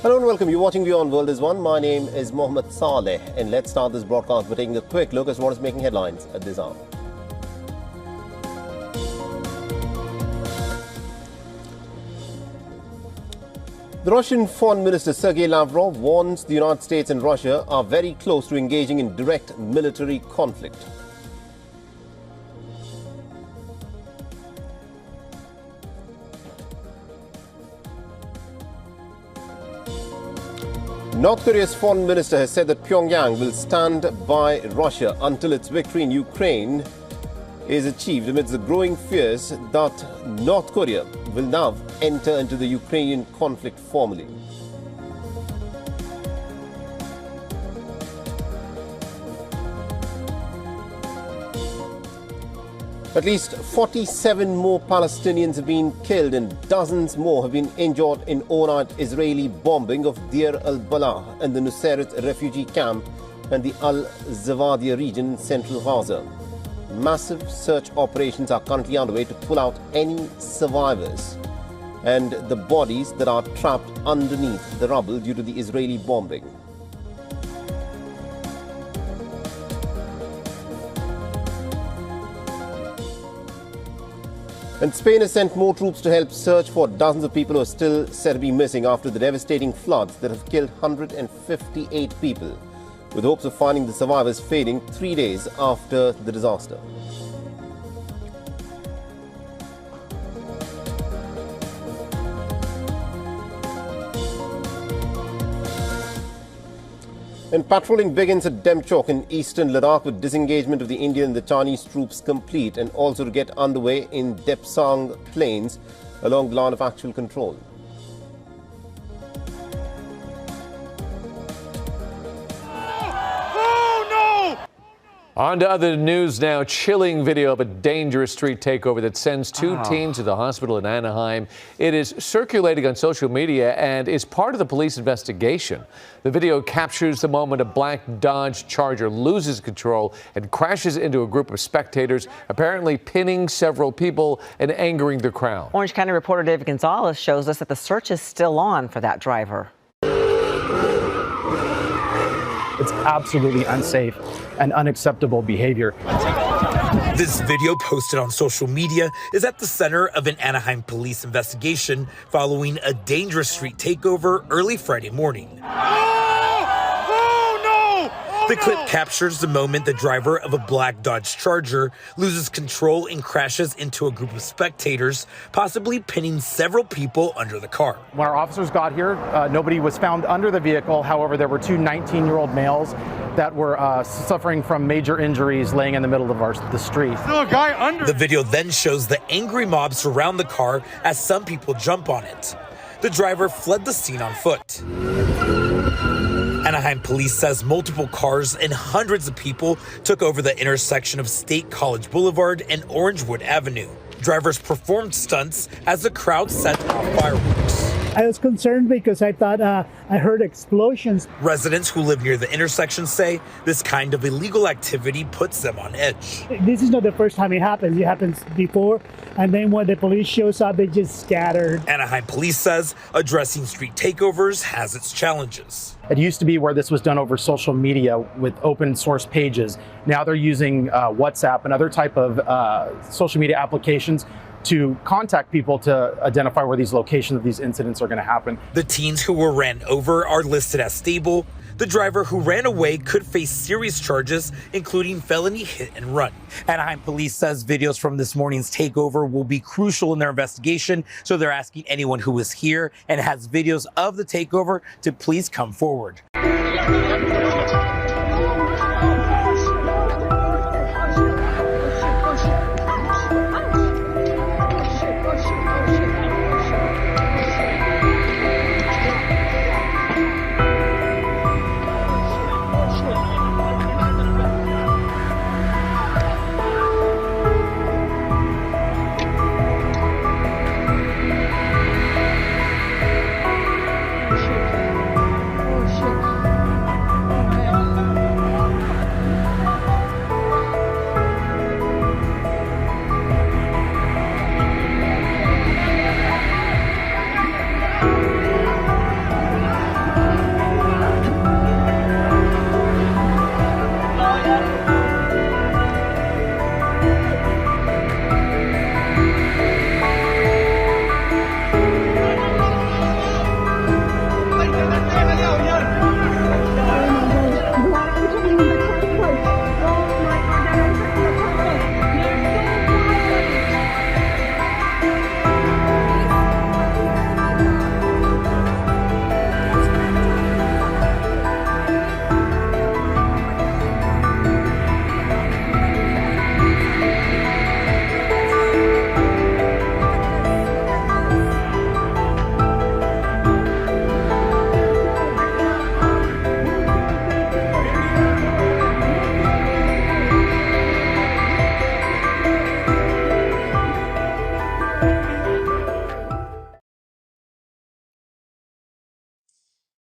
Hello and welcome. You're watching Beyond World is One. My name is Mohammed Saleh, and let's start this broadcast by taking a quick look at what is making headlines at this hour. The Russian Foreign Minister Sergei Lavrov warns the United States and Russia are very close to engaging in direct military conflict. North Korea's foreign minister has said that Pyongyang will stand by Russia until its victory in Ukraine is achieved, amidst the growing fears that North Korea will now enter into the Ukrainian conflict formally. At least 47 more Palestinians have been killed and dozens more have been injured in overnight Israeli bombing of Deir al-Balah and the Nusayrat refugee camp and the Al-Zawadia region in central Gaza. Massive search operations are currently underway to pull out any survivors and the bodies that are trapped underneath the rubble due to the Israeli bombing. And Spain has sent more troops to help search for dozens of people who are still said to be missing after the devastating floods that have killed 158 people, with hopes of finding the survivors fading 3 days after the disaster. And patrolling begins at Demchok in eastern Ladakh with disengagement of the Indian and the Chinese troops complete, and also to get underway in Depsang Plains along the line of actual control. On to other news now. Chilling video of a dangerous street takeover that sends two teens to the hospital in Anaheim. It is circulating on social media and is part of the police investigation. The video captures the moment a black Dodge Charger loses control and crashes into a group of spectators, apparently pinning several people and angering the crowd. Orange County reporter David Gonzalez shows us that the search is still on for that driver. It's absolutely unsafe and unacceptable behavior. This video posted on social media is at the center of an Anaheim police investigation following a dangerous street takeover early Friday morning. The clip captures the moment the driver of a black Dodge Charger loses control and crashes into a group of spectators, possibly pinning several people under the car. When our officers got here, nobody was found under the vehicle. However, there were two 19-year-old males that were suffering from major injuries laying in the middle of the street. Still a guy under. The video then shows the angry mob surround the car as some people jump on it. The driver fled the scene on foot. Anaheim police says multiple cars and hundreds of people took over the intersection of State College Boulevard and Orangewood Avenue. Drivers performed stunts as the crowd set off fireworks. I was concerned because I thought I heard explosions. Residents who live near the intersection say this kind of illegal activity puts them on edge. This is not the first time it happens. It happens before, and then when the police shows up, they just scatter. Anaheim police says addressing street takeovers has its challenges. It used to be where this was done over social media with open source pages. Now they're using WhatsApp and other type of social media applications to contact people to identify where these locations of these incidents are going to happen. The teens who were ran over are listed as stable. The driver who ran away could face serious charges, including felony hit and run. Anaheim police says videos from this morning's takeover will be crucial in their investigation, so they're asking anyone who was here and has videos of the takeover to please come forward.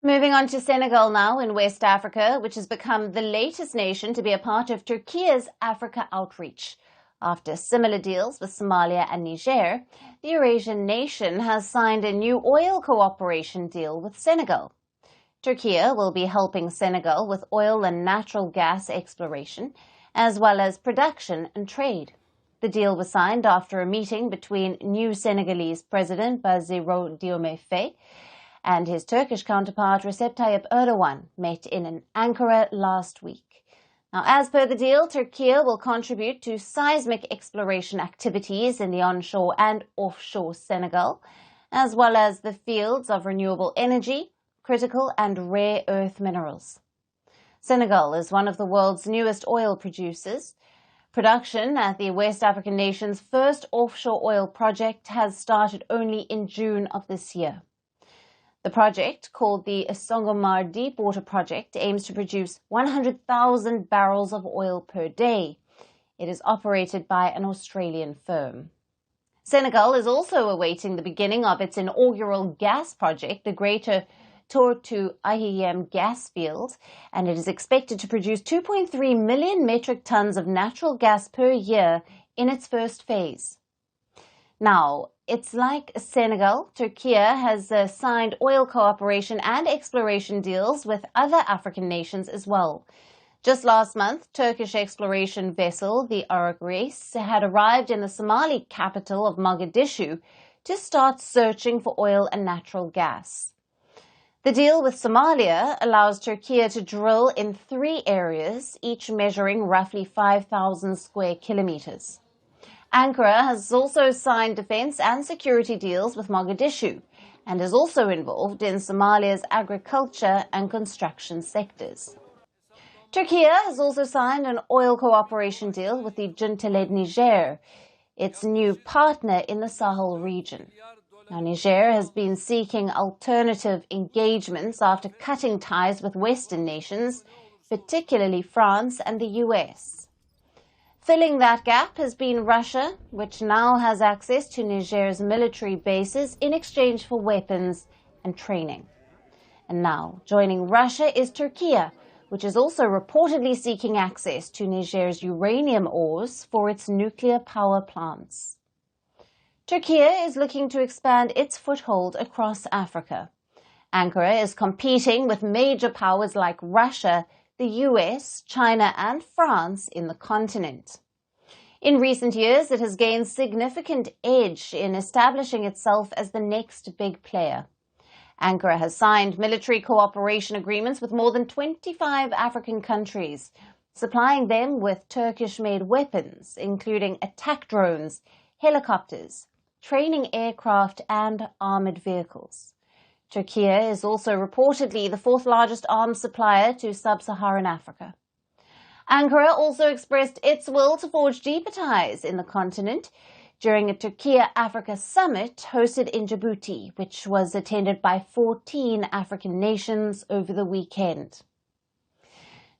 Moving on to Senegal now in West Africa, which has become the latest nation to be a part of Turkey's Africa outreach. After similar deals with Somalia and Niger, the Eurasian nation has signed a new oil cooperation deal with Senegal. Turkey will be helping Senegal with oil and natural gas exploration, as well as production and trade. The deal was signed after a meeting between new Senegalese President Bassirou Diomaye Faye and his Turkish counterpart Recep Tayyip Erdogan met in Ankara last week. Now, as per the deal, Turkey will contribute to seismic exploration activities in the onshore and offshore Senegal, as well as the fields of renewable energy, critical and rare earth minerals. Senegal is one of the world's newest oil producers. Production at the West African nation's first offshore oil project has started only in June of this year. The project, called the Sangomar Deepwater Project, aims to produce 100,000 barrels of oil per day. It is operated by an Australian firm. Senegal is also awaiting the beginning of its inaugural gas project, the Greater Tortue Ahmeyim gas field, and it is expected to produce 2.3 million metric tons of natural gas per year in its first phase. Now, it's like Senegal. Turkey has signed oil cooperation and exploration deals with other African nations as well. Just last month, Turkish exploration vessel, the Arak Reis, had arrived in the Somali capital of Mogadishu to start searching for oil and natural gas. The deal with Somalia allows Turkey to drill in 3 areas, each measuring roughly 5,000 square kilometers. Ankara has also signed defense and security deals with Mogadishu and is also involved in Somalia's agriculture and construction sectors. Turkey has also signed an oil cooperation deal with the junta-led Niger, its new partner in the Sahel region. Now, Niger has been seeking alternative engagements after cutting ties with Western nations, particularly France and the US. Filling that gap has been Russia, which now has access to Niger's military bases in exchange for weapons and training. And now, joining Russia is Turkey, which is also reportedly seeking access to Niger's uranium ores for its nuclear power plants. Turkey is looking to expand its foothold across Africa. Ankara is competing with major powers like Russia, the US, China and France in the continent. In recent years, it has gained significant edge in establishing itself as the next big player. Ankara has signed military cooperation agreements with more than 25 African countries, supplying them with Turkish-made weapons, including attack drones, helicopters, training aircraft and armored vehicles. Turkey is also reportedly the 4th largest arms supplier to sub-Saharan Africa. Ankara also expressed its will to forge deeper ties in the continent during a Turkey-Africa summit hosted in Djibouti, which was attended by 14 African nations over the weekend.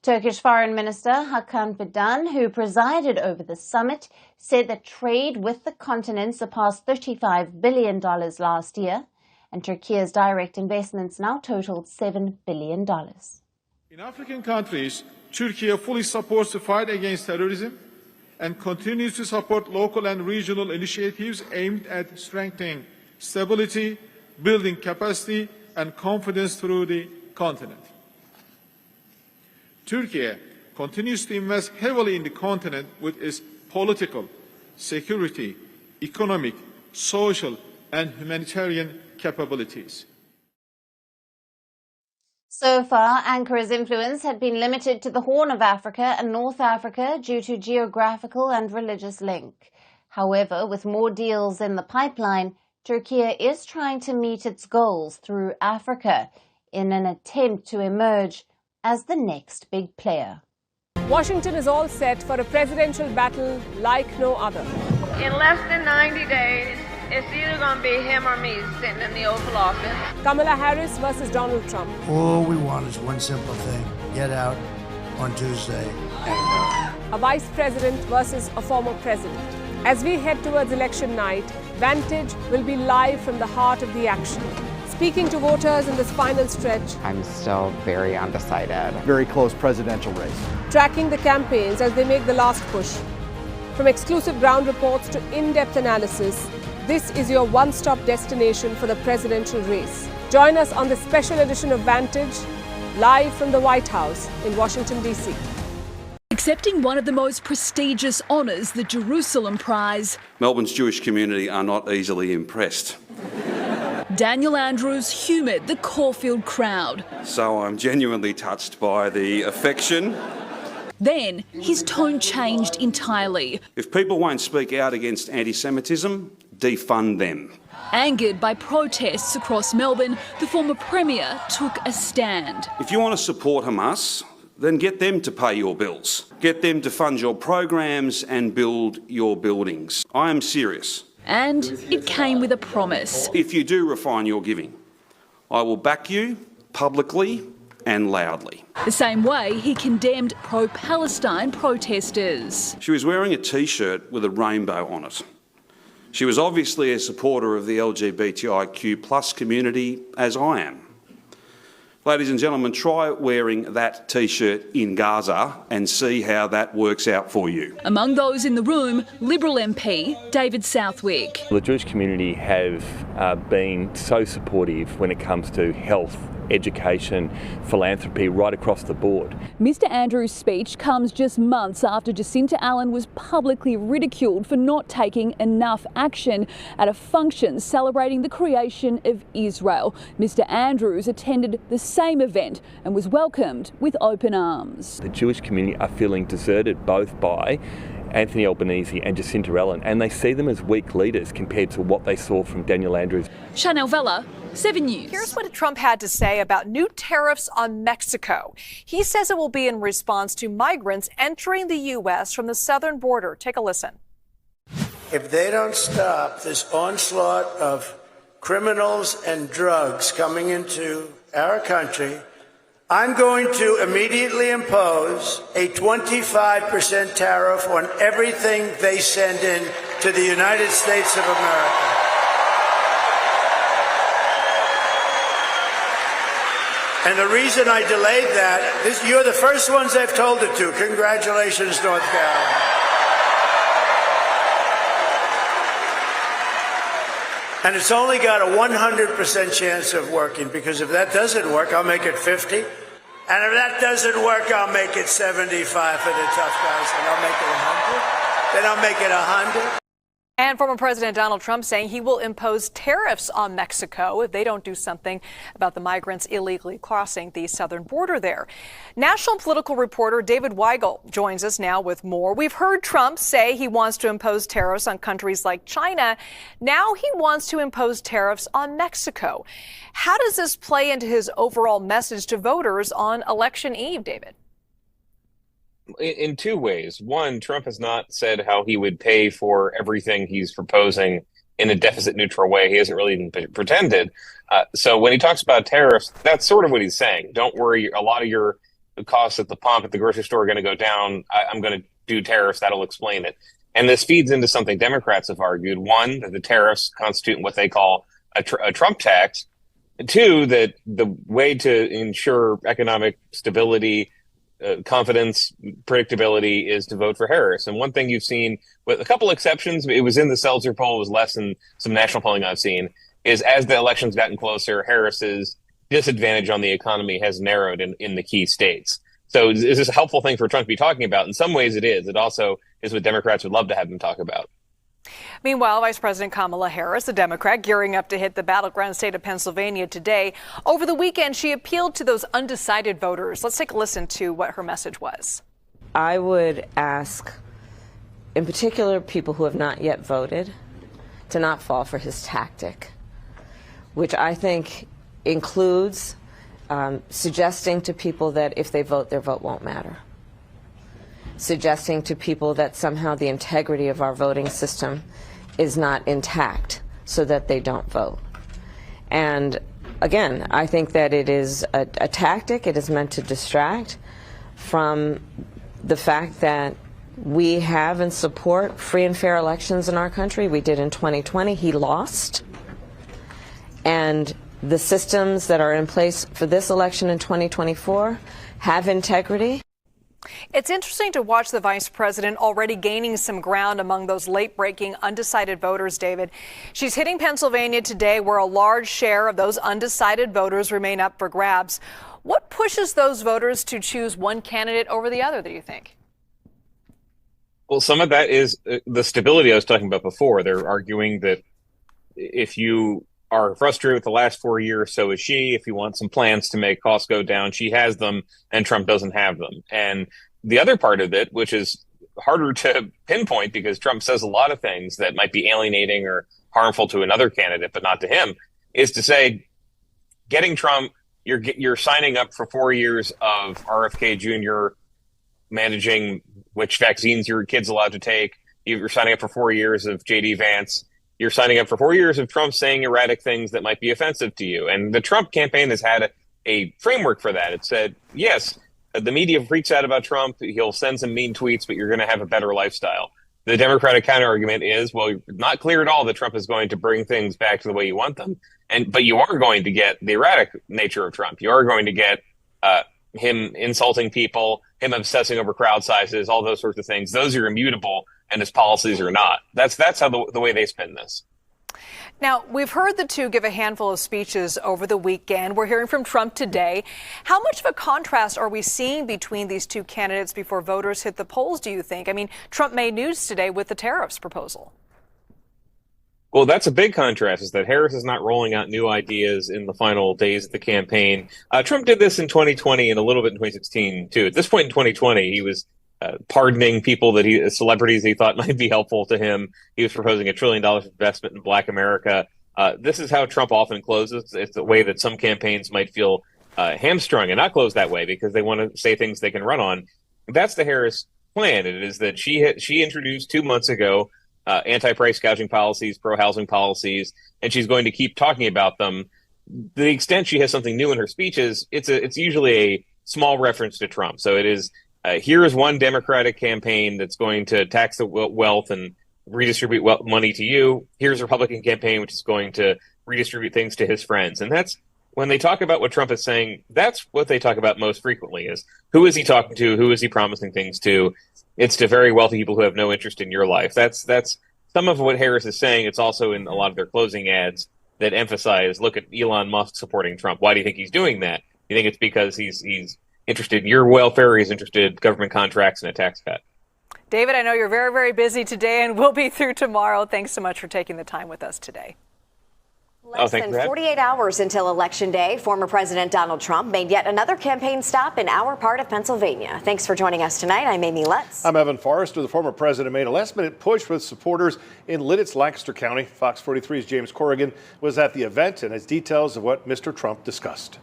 Turkish Foreign Minister Hakan Fidan, who presided over the summit, said that trade with the continent surpassed $35 billion last year, and Turkey's direct investments now totaled $7 billion. In African countries, Turkey fully supports the fight against terrorism and continues to support local and regional initiatives aimed at strengthening stability, building capacity and confidence through the continent. Turkey continues to invest heavily in the continent with its political, security, economic, social and humanitarian capabilities. So far, Ankara's influence had been limited to the Horn of Africa and North Africa due to geographical and religious link. However, with more deals in the pipeline, Turkey is trying to meet its goals through Africa in an attempt to emerge as the next big player. Washington is all set for a presidential battle like no other. In less than 90 days, it's either going to be him or me sitting in the Oval Office. Kamala Harris versus Donald Trump. All we want is one simple thing. Get out on Tuesday. A vice president versus a former president. As we head towards election night, Vantage will be live from the heart of the action. Speaking to voters in this final stretch, I'm still very undecided. Very close presidential race. Tracking the campaigns as they make the last push. From exclusive ground reports to in-depth analysis, this is your one-stop destination for the presidential race. Join us on this special edition of Vantage, live from the White House in Washington, D.C. Accepting one of the most prestigious honours, the Jerusalem Prize, Melbourne's Jewish community are not easily impressed. Daniel Andrews humoured the Caulfield crowd. So I'm genuinely touched by the affection. Then his tone changed entirely. If people won't speak out against anti-Semitism, defund them. Angered by protests across Melbourne, the former Premier took a stand. If you want to support Hamas, then get them to pay your bills. Get them to fund your programs and build your buildings. I am serious. And it came with a promise. If you do refine your giving, I will back you publicly and loudly. The same way he condemned pro-Palestine protesters. She was wearing a T-shirt with a rainbow on it. She was obviously a supporter of the LGBTIQ+ community, as I am. Ladies and gentlemen, try wearing that T-shirt in Gaza and see how that works out for you. Among those in the room, Liberal MP David Southwick. The Jewish community have been so supportive when it comes to health, education, philanthropy, right across the board. Mr Andrews' speech comes just months after Jacinta Allen was publicly ridiculed for not taking enough action at a function celebrating the creation of Israel. Mr Andrews attended the same event and was welcomed with open arms. The Jewish community are feeling deserted both by Anthony Albanese and Jacinta Allen, and they see them as weak leaders compared to what they saw from Daniel Andrews. Chanel Vella, 7 News. Here's what Trump had to say about new tariffs on Mexico. He says it will be in response to migrants entering the U.S. from the southern border. Take a listen. If they don't stop this onslaught of criminals and drugs coming into our country, I'm going to immediately impose a 25% tariff on everything they send in to the United States of America. And the reason I delayed that, you're the first ones I've told it to. Congratulations, North Carolina. And it's only got a 100% chance of working, because if that doesn't work, I'll make it 50. And if that doesn't work, I'll make it 75 for the tough guys. And I'll make it 100. Then I'll make it 100. And former President Donald Trump saying he will impose tariffs on Mexico if they don't do something about the migrants illegally crossing the southern border there. National political reporter David Weigel joins us now with more. We've heard Trump say he wants to impose tariffs on countries like China. Now he wants to impose tariffs on Mexico. How does this play into his overall message to voters on Election Eve, David? In two ways. One, Trump has not said how he would pay for everything he's proposing in a deficit neutral way. He hasn't really even pretended. So when he talks about tariffs, that's sort of what he's saying. Don't worry, a lot of your costs at the pump at the grocery store are going to go down. I'm going to do tariffs. That'll explain it. And this feeds into something Democrats have argued. One, that the tariffs constitute what they call a Trump tax. Two, that the way to ensure economic stability, confidence, predictability is to vote for Harris. And one thing you've seen, with a couple exceptions, it was in the Seltzer poll, it was less than some national polling I've seen, is as the election's gotten closer, Harris's disadvantage on the economy has narrowed in the key states. So is this a helpful thing for Trump to be talking about? In some ways it is. It also is what Democrats would love to have him talk about. Meanwhile, Vice President Kamala Harris, a Democrat, gearing up to hit the battleground state of Pennsylvania today. Over the weekend, she appealed to those undecided voters. Let's take a listen to what her message was. I would ask, in particular, people who have not yet voted, to not fall for his tactic, which I think includes suggesting to people that if they vote, their vote won't matter. Suggesting to people that somehow the integrity of our voting system is not intact so that they don't vote. And again, I think that it is a tactic. It is meant to distract from the fact that we have and support free and fair elections in our country. We did in 2020. He lost. And the systems that are in place for this election in 2024 have integrity. It's interesting to watch the vice president already gaining some ground among those late-breaking undecided voters, David. She's hitting Pennsylvania today, where a large share of those undecided voters remain up for grabs. What pushes those voters to choose one candidate over the other, do you think? Well, some of that is the stability I was talking about before. They're arguing that if you are frustrated with the last 4 years, so is she. If you want some plans to make costs go down, she has them, and Trump doesn't have them. And the other part of it, which is harder to pinpoint because Trump says a lot of things that might be alienating or harmful to another candidate, but not to him, is to say, getting Trump, you're signing up for 4 years of RFK Jr. managing which vaccines your kid's allowed to take. You're signing up for 4 years of J.D. Vance. You're signing up for 4 years of Trump saying erratic things that might be offensive to you. And the Trump campaign has had a framework for that. It said, yes, the media freaks out about Trump. He'll send some mean tweets, but you're going to have a better lifestyle. The Democratic counterargument is, well, you're not clear at all that Trump is going to bring things back to the way you want them. But you are going to get the erratic nature of Trump. You are going to get him insulting people, him obsessing over crowd sizes, all those sorts of things. Those are immutable, and his policies are not. That's how the way they spin this. Now, we've heard the two give a handful of speeches over the weekend. We're hearing from Trump today. How much of a contrast are we seeing between these two candidates before voters hit the polls, do you think? I mean, Trump made news today with the tariffs proposal. Well, that's a big contrast, is that Harris is not rolling out new ideas in the final days of the campaign. Trump did this in 2020 and a little bit in 2016, too. At this point in 2020, he was pardoning people celebrities he thought might be helpful to him. He was proposing $1 trillion investment in Black America. This is how Trump often closes. It's a way that some campaigns might feel hamstrung and not close that way because they want to say things they can run on. That's the Harris plan. It is that she introduced 2 months ago anti-price gouging policies, pro-housing policies, and she's going to keep talking about them. To the extent she has something new in her speeches, it's usually a small reference to Trump. So it is, here is one Democratic campaign that's going to tax the wealth and redistribute money to you. Here's a Republican campaign which is going to redistribute things to his friends. And that's, when they talk about what Trump is saying, that's what they talk about most frequently is, who is he talking to? Who is he promising things to? It's to very wealthy people who have no interest in your life. That's some of what Harris is saying. It's also in a lot of their closing ads that emphasize, look at Elon Musk supporting Trump. Why do you think he's doing that? You think it's because he's interested in your welfare, or he's interested in government contracts and a tax cut? David, I know you're very, very busy today and we'll be through tomorrow. Thanks so much for taking the time with us today. Less than 48 hours until Election Day, former President Donald Trump made yet another campaign stop in our part of Pennsylvania. Thanks for joining us tonight. I'm Amy Lutz. I'm Evan Forrester. The former president made a last-minute push with supporters in Lititz, Lancaster County. Fox 43's James Corrigan was at the event and has details of what Mr. Trump discussed.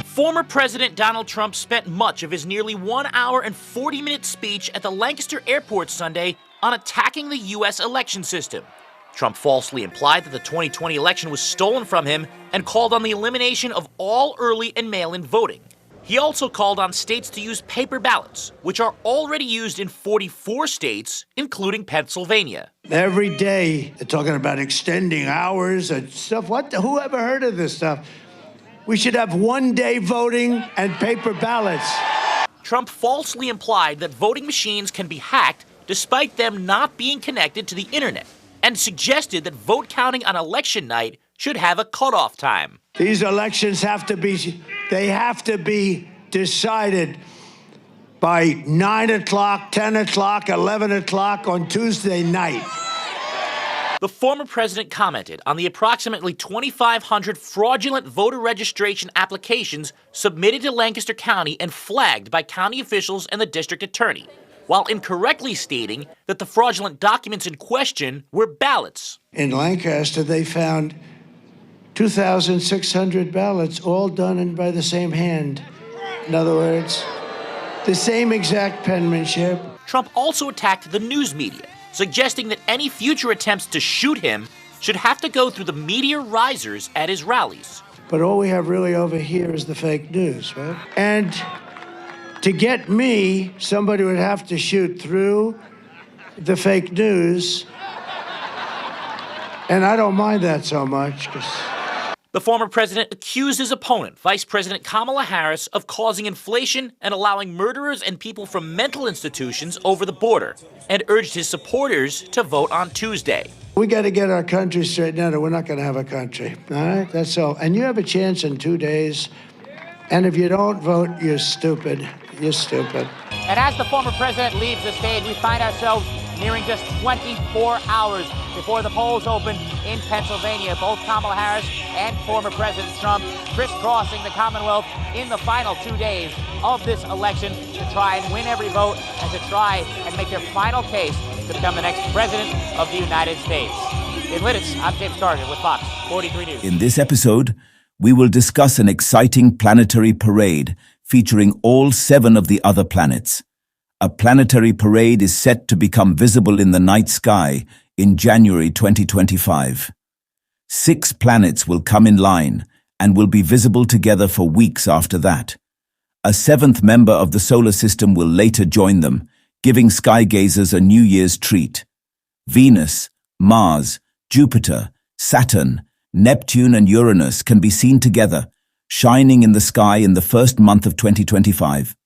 Former President Donald Trump spent much of his nearly 1 hour and 40-minute speech at the Lancaster Airport Sunday on attacking the U.S. election system. Trump falsely implied that the 2020 election was stolen from him and called on the elimination of all early and mail-in voting. He also called on states to use paper ballots, which are already used in 44 states, including Pennsylvania. Every day they're talking about extending hours and stuff. Who ever heard of this stuff? We should have one-day voting and paper ballots. Trump falsely implied that voting machines can be hacked despite them not being connected to the internet, and suggested that vote counting on election night should have a cutoff time. These elections have to be decided by 9 o'clock, 10 o'clock, 11 o'clock on Tuesday night. The former president commented on the approximately 2,500 fraudulent voter registration applications submitted to Lancaster County and flagged by county officials and the district attorney, while incorrectly stating that the fraudulent documents in question were ballots. In Lancaster, they found 2,600 ballots, all done by the same hand. In other words, the same exact penmanship. Trump also attacked the news media, suggesting that any future attempts to shoot him should have to go through the media risers at his rallies. But all we have really over here is the fake news, right? And to get me, somebody would have to shoot through the fake news And I don't mind that so much. The former president accused his opponent, Vice President Kamala Harris, of causing inflation and allowing murderers and people from mental institutions over the border, and urged his supporters to vote on Tuesday. We got to get our country straightened out or we're not going to have a country. All right? That's all. And you have a chance in 2 days. And if you don't vote, you're stupid. You're stupid. And as the former president leaves the stage, we find ourselves nearing just 24 hours before the polls open in Pennsylvania. Both Kamala Harris and former President Trump crisscrossing the Commonwealth in the final 2 days of this election to try and win every vote and to try and make their final case to become the next president of the United States. In Lititz, I'm James Corrigan with Fox 43 News. In this episode, we will discuss an exciting planetary parade featuring all 7 of the other planets. A planetary parade is set to become visible in the night sky in January 2025. 6 planets will come in line and will be visible together for weeks after that. A 7th member of the solar system will later join them, giving skygazers a New Year's treat. Venus, Mars, Jupiter, Saturn, Neptune and Uranus can be seen together, shining in the sky in the first month of 2025.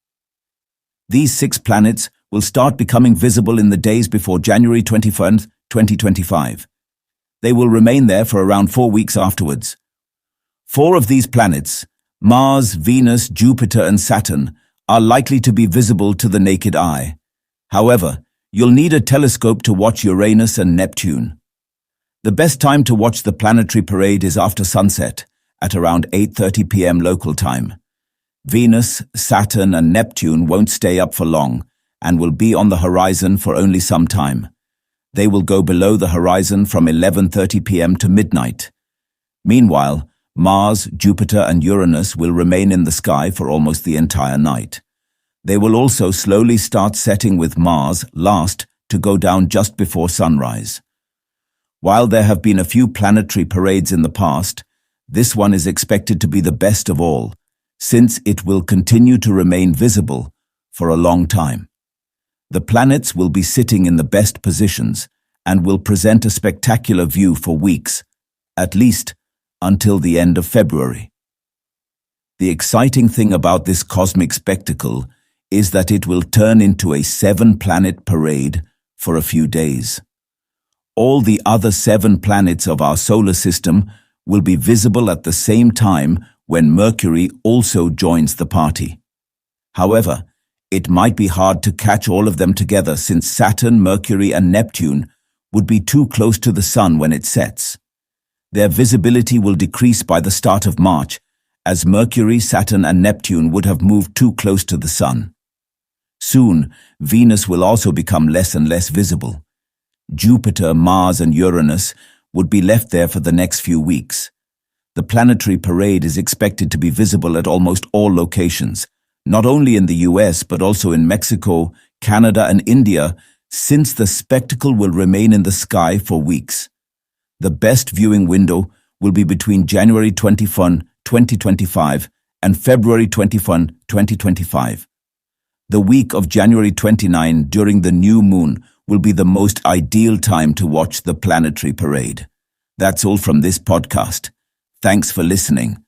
These 6 planets will start becoming visible in the days before January 21st, 2025. They will remain there for around 4 weeks afterwards. 4 of these planets, Mars, Venus, Jupiter and Saturn, are likely to be visible to the naked eye. However, you'll need a telescope to watch Uranus and Neptune. The best time to watch the planetary parade is after sunset, at around 8:30 p.m. local time. Venus, Saturn and Neptune won't stay up for long and will be on the horizon for only some time. They will go below the horizon from 11:30 p.m. to midnight. Meanwhile, Mars, Jupiter and Uranus will remain in the sky for almost the entire night. They will also slowly start setting, with Mars last to go down just before sunrise. While there have been a few planetary parades in the past, this one is expected to be the best of all, since it will continue to remain visible for a long time. The planets will be sitting in the best positions and will present a spectacular view for weeks, at least until the end of February. The exciting thing about this cosmic spectacle is that it will turn into a 7-planet parade for a few days. All the other 7 planets of our solar system will be visible at the same time when Mercury also joins the party. However, it might be hard to catch all of them together since Saturn, Mercury and Neptune would be too close to the Sun when it sets. Their visibility will decrease by the start of March, as Mercury, Saturn and Neptune would have moved too close to the Sun. Soon, Venus will also become less and less visible. Jupiter, Mars and Uranus would be left there for the next few weeks. The planetary parade is expected to be visible at almost all locations, not only in the US but also in Mexico, Canada and India, since the spectacle will remain in the sky for weeks. The best viewing window will be between January 21, 2025 and February 21, 2025. The week of January 29 during the new moon will be the most ideal time to watch the planetary parade. That's all from this podcast. Thanks for listening.